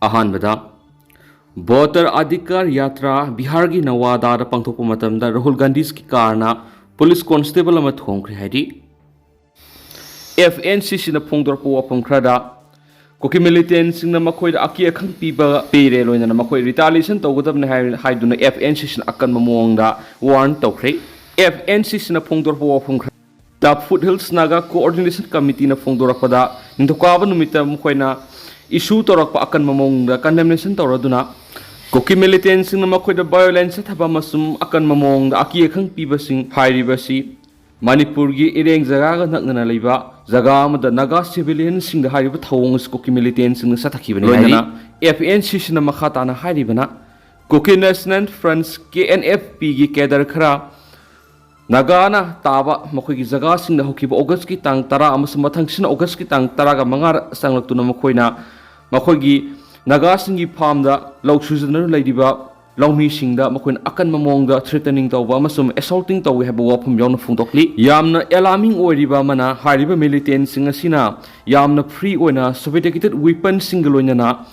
अहानबदा voter अधिकार यात्रा बिहार की नवादा पांथोप राहुल गांधी की कारना पुलिस कांस्टेबल थोंख्रे है FNCC फोंदोरप वाफम खरदा कुकी मिलिटेंट मखोद अकी अखंग पीरे लोइना मखोद रिटालिएशन तौगदबने हाइदुना FNCC अकन ममोंगदा वार्न तौख्रे FNCC फोंदोरप वाफम खरदा फुटहिल्स नागा कोऑर्डिनेशन कमिटी फोंदोरपदा निंथोकाब नुमिता मखोइना इशू तौरप अकन ममोंगदा कंडेमनेशन तौरदुना कुकी मिलिटेंट मखोद वायोलेंस थबा मसुम अकन ममोंगदा अकी अखंग पीबसिंग हाइरिबसी मणिपुर की इरेंग जगह नकना लेबा जगह नागा सिविलियन थोंग कुकी मिलिटेंट सतखीबने FNCC मखा ताना कुकी नेशनल फ्रंट KNF-P की कैडर खरा नागाना ताबा मखोई जगह अगस्त की तांग 10 मथंग अगस्त की तांग 10 मंगा संगलक्तुना मखोइना मखोई नागा की farm लौसुजन लेदिबा Loumi singda makoin akan mamongda threatening tawba amasum assaulting tawi haba wafum yauna phungtokli yamna alarming oiriba mana hariba militant sing asina yamna free oina sophisticated weapon single oina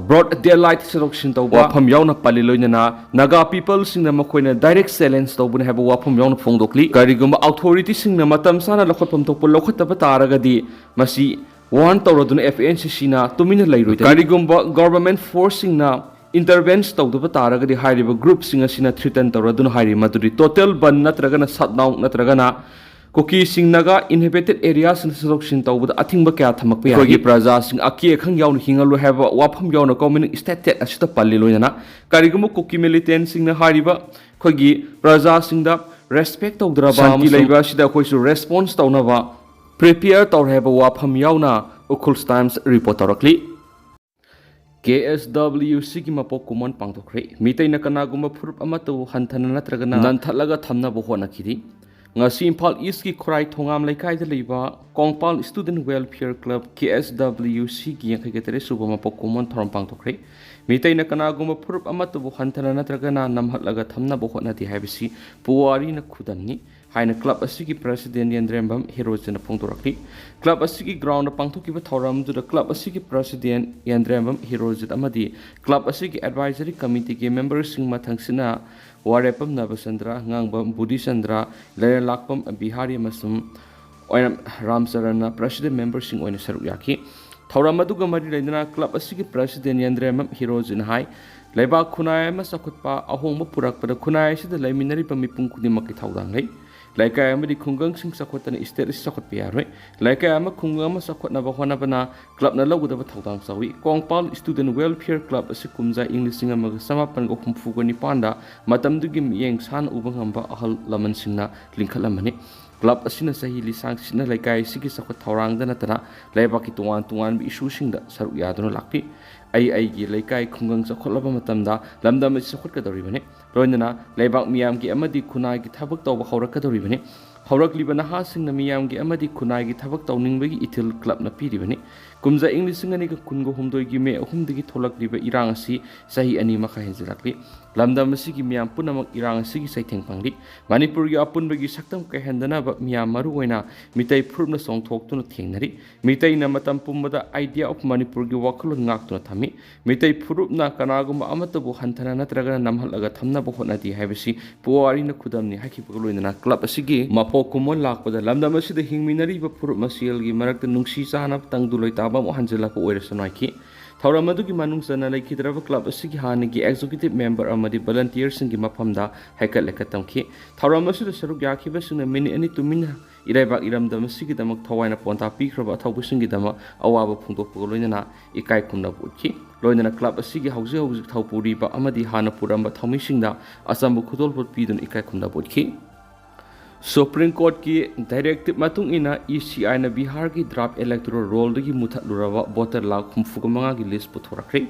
broad daylight seduction tawba wafum yauna pali loina naga people singna makoina direct silence tawbun haba wafum yauna phungtokli karigumba authority singna matam sana lokhotpam tokpol lokhottaba taragadi masi warn tawraduna FNCC na tumina lairoi karigumba government forcing na intervenes तौदब तारगदि हाइरिबा group सिंग असिना threaten तौरदुन हाइरि मदुरि total बन नत्रगना शटडाउन नत्रगना कुकी सिंग नागा इनहेबिटेड एरियास इन सलोक्शन तौबद अथिंग क्या थमक पे कोगी प्रजा सिंग अकी खंग याउन हिंगलु हैव वाफम याउन कम्युनिटी स्टेट असिता पल्लि लोइना कारिगुम कुकी मिलिटेंट सिंग हाइरिबा कोगी प्रजा सिंग दा रेस्पेक्ट तौदरबा शांति लेबा सिदा कोइसु रेस्पोंस तौनबा प्रिपेयर तौर हैव वाफम याउना उखुल्स टाइम्स रिपोर्ट तौरकली KSWC की मपो कुमन पांगथोख्रे मितैन कनागुम फुरुप अमतो हंथन नत्रगना नंथलगा थमनबो होनखिदि ngasi Imphal East की खुराई थोंगाम लेखाइद लेबा कोंगपाल स्टूडेंट वेलफेयर क्लब KSWC की यखगेतरे सुबो मपो कुमन थोरम पांगथोख्रे मितैन कनागुम फुरुप अमतो हंथन नत्रगना नमहलगा थमनबो होनदि हाइबसी पुवारी न खुदमनि हाइन क्लब की प्रेसिडेंट यंद्रेम्बम हिरोजन फोंदोरक्ली क्लब की ग्राउंड पांथोकिबा थौरम दुदा क्लब की प्रेसिडेंट यंद्रेम्बम हिरोजन अमदी क्लब की एडवाइजरी कमिटी के मेंबर्स सिंग मथंगसिना वारेपम नबचंद्र ngangbam बुद्धिचंद्र लेर लाकपम बिहारी मसुम ओयम रामचरण प्रेसिडेंट मेंबर सिंग ओयन सरुक याखी थौरम अदुगा मरि लेना क्लब की प्रेसिडेंट यंद्रेम्बम हिरोजन हाई लेबा खुनाय म सखुतपा अहोंग पुरकपद खुनाय सिदा लेमिनरिपा मिपुंग खुदिमक थौदांग लै लाइकाय अमदी खुंगंग सिंग सखोतन स्टेट सखोत पियारोय लाइकाय अम खुंगंग अम सखोतनबा होनबना क्लब न लौगदबा थौदांग सावी कोंगपाल स्टूडेंट वेलफेयर क्लब असि कुमजा इंग्लिशिंग अमग समापन गो हुमफुगनि पांडा मतमदुगी मियेंग सान उबंगंबा अहल लमन सिंगना लिंखलमनि क्लब असिना सही लिसांग सिना लाइकाय सिगी सखोत थौरांग दनतना लाइबाकी तुवान तुवान इशू सिंगदा सरुक यादुना लाक्पि आई लेकाय खुंगंग सखोलब मतमदा लमदम सखोतकदोरिबने लोइनना लेबाक मियाम की अमदी खुनाय की थबक तौब हौरकदोरिबने हौरकलिबा नहासिंगना मियाम की अमदी खुनाय की थबक तौनिंगबगी इथिल क्लब न पीरिबने कुमजा इंग्लिशिंग अनिग कुनगो हुमदोइगी मे अहुमदगी थोलकलिबा इरांग असि सही अनि मखा हेंजलाकली लमदम असि मियाम पुनमक इरांग असि सैथेंग पांगली मणिपुर की अपुनबगी सक्तम कहेंदनाबा मियाम मरु ओइना मितै फुरुबना सोंगथोक्तुना थेंगनरी मितैना मतम पुमबदा आइडिया ऑफ मणिपुर की वखलोन ngakतुना थमी मितै फुरुबना कनागुम अमतबु हंथना नत्रगना नमहलगा थमनबो होनदि हाइबसी पुवारीना खुदमनि हाखिबगो लोइना क्लब असिगी मफो कुमोन लाकपदा लमदम असिदा हिंगमिनरिबा फुरुब मसियलगी मरक्ता नुंसी चाहना तंगदुलोइ ताबा मो हंजलाको ओइरसनाइकी थौरम अदुगी मनुंगसना लेखिद्रबा क्लब असिगी हानिगी एक्जिक्यूटिव मेंबर अमदी वॉलंटियर सिंगी मफमदा हैकल लेखतमखी थौरम असिदा सरुक याखिबसिंगना मिनि अनि तुमिना इराइबाक इरमदम सिगिदमक थवाइना पोंता पीख्रबा थौबसिंगिदमक अवाबा फुंदोकपगो लोइना इकाय खुमनबो उखी लोइना क्लब असिगी हौजे हौजे थौपुरीबा अमदी हाना पुरंबा थौमिसिंगदा असंबु खुदोलपुर पीदुन इकाय खुमनबो उखी सुप्रीम कोर्ट की डायरेक्टिव मतुंग इना ECI ना बिहार की draft electoral roll दगी मुथलुरबा voter lakh 65 की लिस्ट पुथोरखरे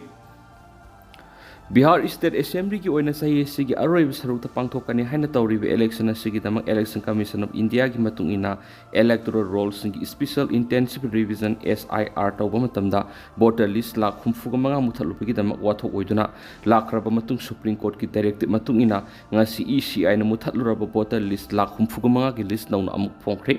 बिहार स्टेट असेंबली की ओइना सही सिगी अरोइब सरुक पांथोकनी हाइना तौरिब election सिगी Damak election commission of India की मतुंग इना इलेक्टोरल रोल सिगी स्पेशल इंटेंसिव रिवीजन SIR तौबा मतमदा वोटर लिस्ट लाख 65 मुथलुपगी दमक वाथो ओइदुना लाखरबा मतुंग सुप्रीम कोर्ट की डायरेक्टिव मतुंग इना ngasi ECI ना मुथलुरबा वोटर लिस्ट लाख 65 की लिस्ट नौना अमुक फोंख्रे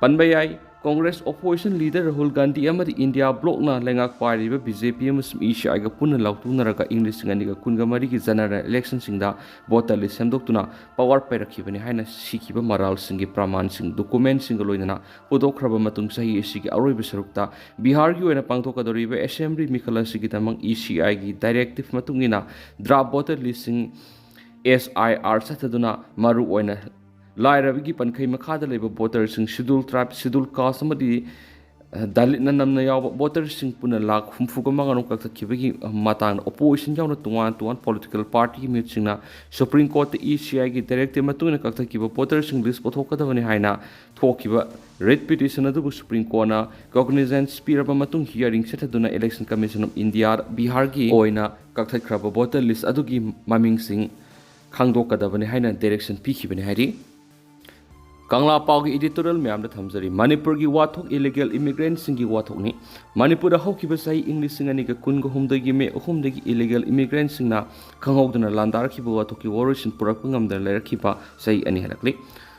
पनबयाई Congress opposition leader Rahul Gandhi amadi India bloc na lengak pariba BJP amasum ECI ga punna lautunaraga English nganiga kunga mari gi general election singda voter list semdoktuna power pairakibani haina sikiba maral singi praman sing document sing loinana podokraba matung sahi esigi aroiba sarukta Bihar gi oina pangthokadoriba assembly mikhala sigi tamang ECI gi directive matungina draft voter list sing SIR sataduna maru oina Loire Pankai Makada Labour voters in scheduled tribe, scheduled caste, somebody Dalit Namnaya voters in Punalak, whom Fugamano Kibiki Matan, opposition to one political party, Mutsina, Supreme Court, the ECI, Director Matuna Katakiba, voters in this Potoka Haina, Tokiba, Red Petition of the Supreme Court, cognizant Spear Matun hearing Setaduna Election Commission of India, Bihargi, Oina, Katakraba, voter list Adugi Maming Singh, Kangdo Kadavani Haina, direction Piki Benhari. Kangla Paugi editorial Miam the Thamsari, Manipur gi wathok illegal immigrants singi wathok ni. Manipur hokiba sai English singanika kungo humdagi me humdagi illegal immigrants singna Kanghodana Landar kiba wathoki warishin Purakungam the Lerakipa say any halakli.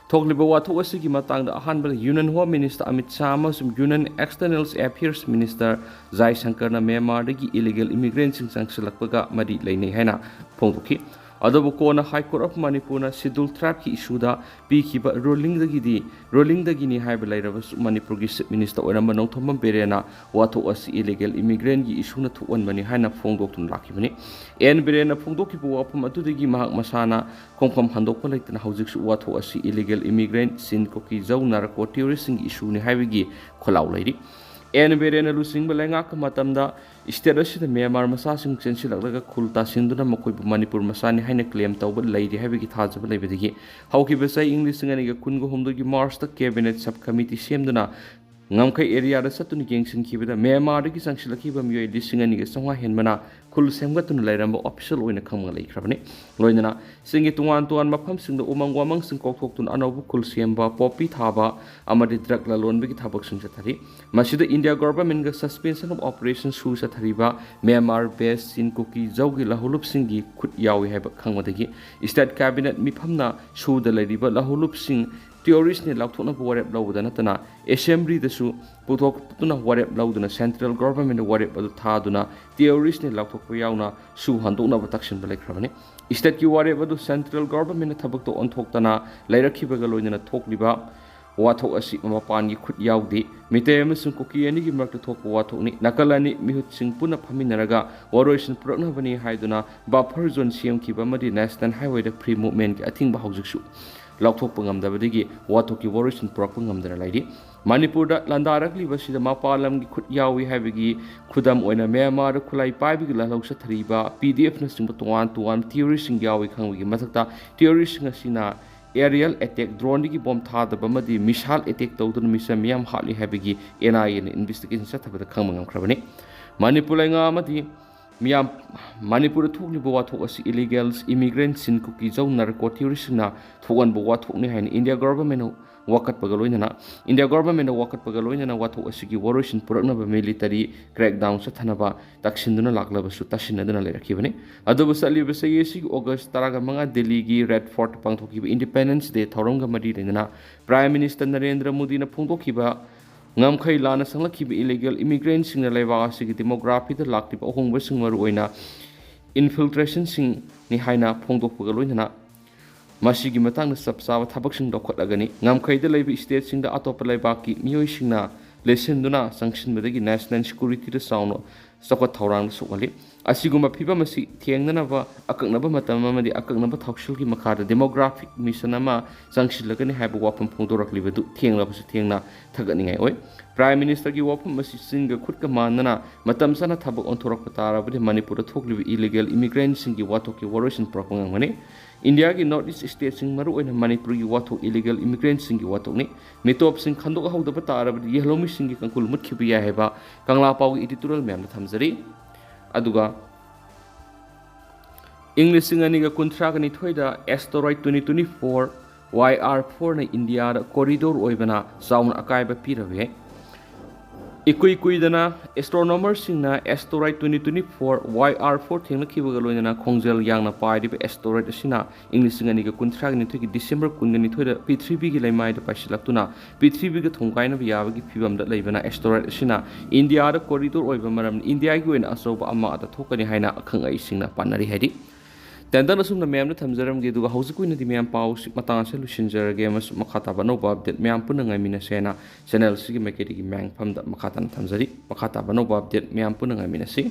Togliba wathok asigi matang the Hanbal Union Home Minister Amit Samas, Union External Affairs Minister Zai Sankarna Myanmar illegal immigrants in Sangsalakpaga Madi Lane Hena Pongoki. Adabu Kona High Court of Manipur scheduled trap ki issue da beekeeper rolling the gini high belayers Manipur minister or number no Tom Berena what was illegal immigrant issue to one money hana Fongok to Lakibani. En Berena Fondokipo Pamatu the Gimahak Masana, Kompam Handoko and houses what was illegal immigrant sin Kuki narco terrorism issue ni Havigi Kolau lady. En Berena losing Belangaka Matamda. Isterasi the Myanmar Masasing Sensilaga Kulta Sinduna Makoy Manipur Masani Hine claim Tauba Lady Haviki Tazaba Lebedigi. How he was saying English and a Kungo Humdogi Mars the Cabinet Subcommittee Semduna. Ngamka area the Satun Gangs in Kibida, Myanmar Sanksilakiba Mue Dissing and Sangwa Henmana, Kul Semgatun Larambo official in a common lake Rabani. Loinana, sing it to one Mapam sing the Umang Wamang Sing Kokokun Anobu Kul Siemba, Poppy Taba, Amadi Drakla Lon Big Tabak Satari. Mashida India government suspension of operations Shoes at Hariba, Myanmar based in Kuki, Zogi Lahulup Singi, Khut Yawi have Kangwadagi. State cabinet Mipamna, show the lady, but Lahulup Sing. Theories ni lautona warep laudana tana assembly the su putok tuna warep laudana central government warep adu thaduna theories ni lautok yauna su handona protection balekhrabani state ki warep adu central government thabak to onthok tana lairakhibaga loina thokliba wathok asi mapan gi khut yaudi mite amasung Kuki ani gi mark thok wathok ni nakalani mihut sing puna phaminaraga operation purakna bani haiduna buffer zone cm ki bamadi national highway the free movement ki athing ba hawjiksu Lautok Pungamdabadi, Watoki Waris and Propungam the lady. Manipur Landarakli was the Mapalam Khut Yawi Havigi, Kudam Oina Myanmar, Kulai Pabi Lalausa Triba, PDF Nursing but one to one theories in Yawi Kangi Matata, theories in Asina, aerial attack, drone bomb tar the Bamadi, Mishal attack Totan Missamiam Harley Havigi, NI in investigation set up the Kamang Krabani. Manipulanga Mati. Miam Manipur took Buato as illegals, immigrants in Kuki zone narco terrorists na to one Buato Nihan, India government Wakat Pagaloina, India government Wakat Pagaloina, Wato Asiki Warriors in Purana military crackdown Satanaba, Takshinduna Laklava Sutashin and Lakivani. Adobusali Vesayesi, August Taragamanga, Deligi, Red Fort Pantoki, Independence Day, Toronga Madina, Prime Minister Narendra Mudina Puntokiba. Ngamkai lana sanglaki illegal immigrants in the leva sing demography the lakti ohong wesing maruina infiltration sing ni haina pongdo pagaloina masigi matang na sapsawa thabak sing dokot agani ngamkai the leva state sing the atop lebaki mioi singna lesson duna sanction medagi national security the sound sokot thorang sokali asiguma phiba masi thiengnanaba akaknaba matamama di akaknaba thokshulgi makhada demographic mission ama sangshilagani haibu wapam phongdorakli bedu thienglabsu thiengna thaganingai oi prime minister gi wapam masi singa khutka manana matam sana thabak onthorak patara budi manipur thokli illegal immigrants singi watoki warosin propangang mane India ki north east states sing maru oina manipur gi wathok illegal immigrants singi watok ni mitop sing khandok hauda patara budi yehlomi singi kankul mutkhibiya heba kangla paw editorial mem thamjari aduga English singaniga kuntragani thoida asteroid 2024 YR4 na India da corridor oibana sound akaiba pirawe Ikui kuidana astronomersingna asteroid 2024 YR4 thengnakibaga loinana khongjal yangna pairiba asteroid asina inglisingani ga kunthra ni thuki December 12 da Prithvi gi laimai da paisilaktuna Prithvi ga thongkaina biyabagi phibam da leibana asteroid asina India da corridor oiba maram India gi oina asoba ama ata thokani haina akhang ai singna panari haidi Tenda na sumna meyam na thamjaram ge duga hausiku ina di meyam pau matang se lusinjarage mas makhata bano update meyam puna ngai mina sena channel sigi mekedi gi mang pham da makhata na thamjari makhata bano update meyam puna ngai mina si